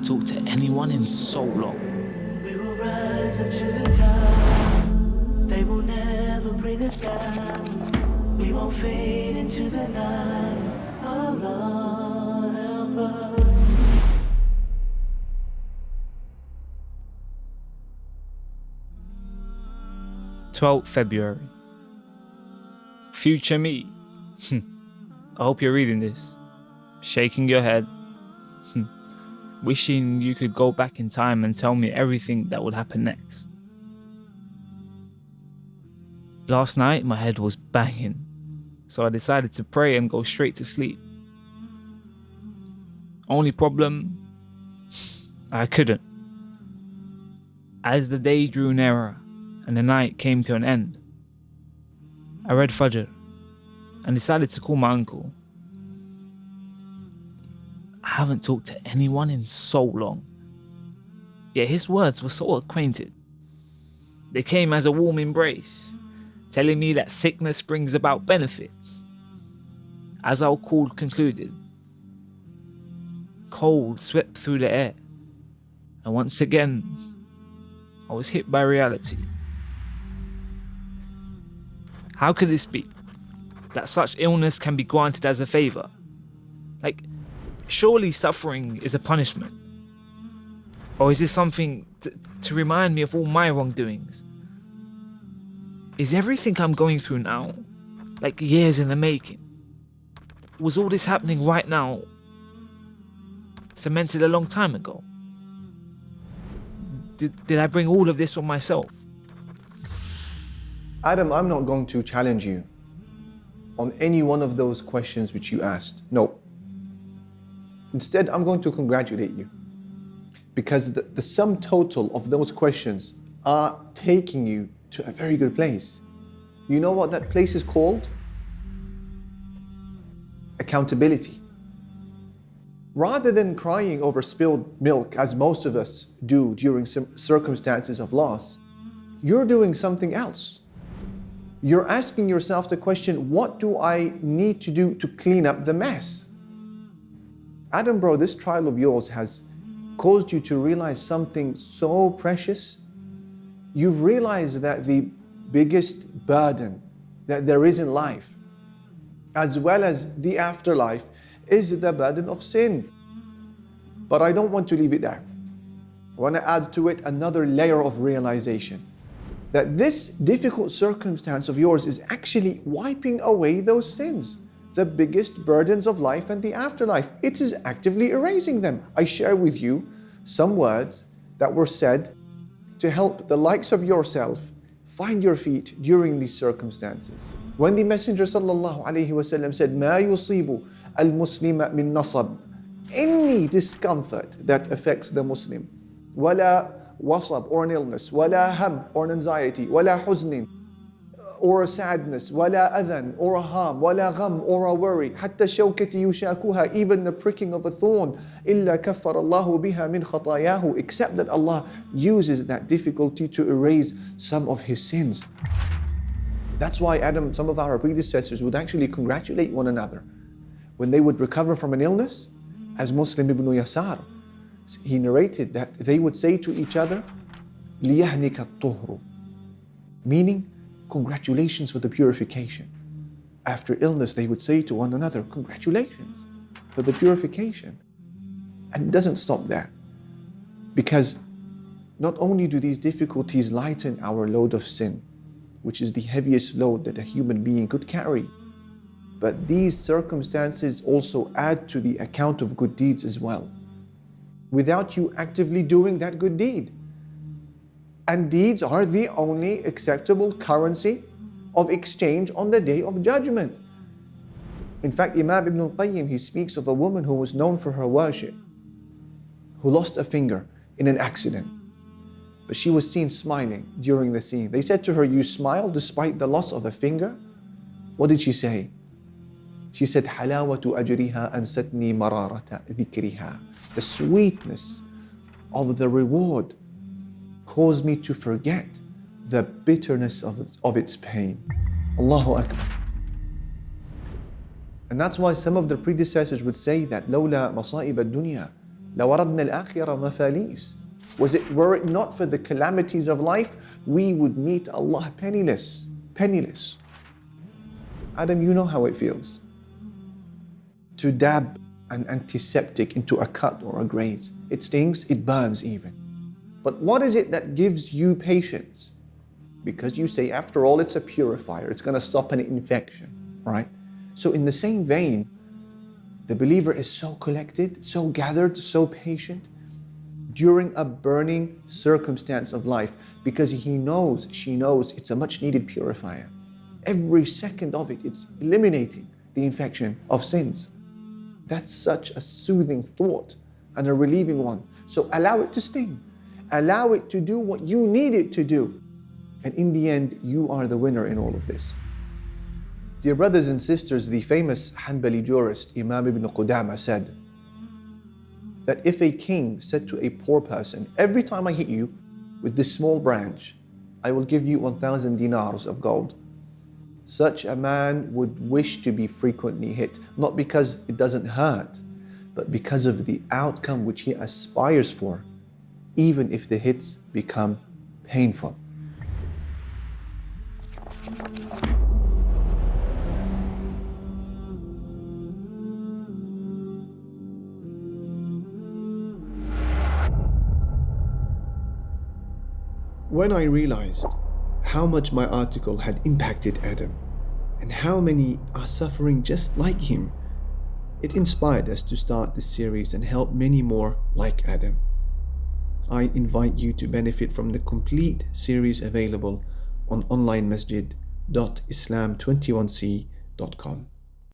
haven't talked to anyone in so long. We will rise up to the top. They will never bring us down. We won't fade into the night. Allah help us. 12th February. Future me. I hope you're reading this, shaking your head, wishing you could go back in time and tell me everything that would happen next. Last night my head was banging, so I decided to pray and go straight to sleep. Only problem, I couldn't. As the day drew nearer and the night came to an end, I read Fajr and decided to call my uncle. I haven't talked to anyone in so long, yet his words were so acquainted. They came as a warm embrace, telling me that sickness brings about benefits. As our call concluded, cold swept through the air, and once again, I was hit by reality. How could this be? That such illness can be granted as a favor? Like, surely suffering is a punishment. Or is this something to remind me of all my wrongdoings? Is everything I'm going through now like years in the making? Was all this happening right now cemented a long time ago? Did I bring all of this on myself? Adam, I'm not going to challenge you on any one of those questions which you asked. No. Instead, I'm going to congratulate you, because the sum total of those questions are taking you to a very good place. You know what that place is called? Accountability. Rather than crying over spilled milk, as most of us do during circumstances of loss, you're doing something else. You're asking yourself the question, what do I need to do to clean up the mess? Adam, bro, this trial of yours has caused you to realize something so precious. You've realized that the biggest burden that there is in life, as well as the afterlife, is the burden of sin. But I don't want to leave it there. I want to add to it another layer of realization, that this difficult circumstance of yours is actually wiping away those sins, the biggest burdens of life and the afterlife. It is actively erasing them. I share with you some words that were said to help the likes of yourself find your feet during these circumstances. When the Messenger ﷺ said, مَا يُصِيبُ الْمُسْلِمَ مِن نَصَبٍ, any discomfort that affects the Muslim, وَلَا wasab, or an illness, وَلَا ham, or an anxiety, وَلَا حُزْنٍ, or a sadness, وَلَا أَذًى, or a harm, وَلَا غَم, or a worry, حَتَّى الشَّوْكَةِ يُشَاكُهَا, even the pricking of a thorn, إِلَّا كَفَّرَ اللَّهُ بِهَا مِنْ خَطَايَاهُ, except that Allah uses that difficulty to erase some of his sins. That's why, Adam, some of our predecessors would actually congratulate one another when they would recover from an illness. As Muslim ibn Yasar, he narrated that they would say to each other, لِيَهْنِكَ الطُّهْرُ, meaning, congratulations for the purification. After illness, they would say to one another, congratulations for the purification. And it doesn't stop there, because not only do these difficulties lighten our load of sin, which is the heaviest load that a human being could carry, but these circumstances also add to the account of good deeds as well, without you actively doing that good deed. And deeds are the only acceptable currency of exchange on the Day of Judgment. In fact, Imam Ibn al-Qayyim, he speaks of a woman who was known for her worship, who lost a finger in an accident, but she was seen smiling during the scene. They said to her, you smile despite the loss of a finger? What did she say? She said, حَلَاوَةُ أَجْرِهَا أَنْسَتْنِي مَرَارَةَ ذِكْرِهَا. The sweetness of the reward caused me to forget the bitterness of its pain. Allahu Akbar. And that's why some of the predecessors would say that لَوْلَا مَصَائِبَ الدُّنْيَا لو أردنا الآخرة مفاليس. Were it not for the calamities of life, we would meet Allah penniless. Penniless. Adam, you know how it feels to dab an antiseptic into a cut or a graze. It stings, it burns even. But what is it that gives you patience? Because you say, after all, it's a purifier. It's going to stop an infection, right? So in the same vein, the believer is so collected, so gathered, so patient during a burning circumstance of life, because he knows, she knows, it's a much needed purifier. Every second of it, it's eliminating the infection of sins. That's such a soothing thought and a relieving one. So allow it to sting. Allow it to do what you need it to do. And in the end, you are the winner in all of this. Dear brothers and sisters, the famous Hanbali jurist Imam ibn Qudama said that if a king said to a poor person, every time I hit you with this small branch, I will give you 1,000 dinars of gold, such a man would wish to be frequently hit, not because it doesn't hurt, but because of the outcome which he aspires for, even if the hits become painful. When I realized how much my article had impacted Adam and how many are suffering just like him, it inspired us to start this series and help many more like Adam. I invite you to benefit from the complete series available on onlinemasjid.islam21c.com.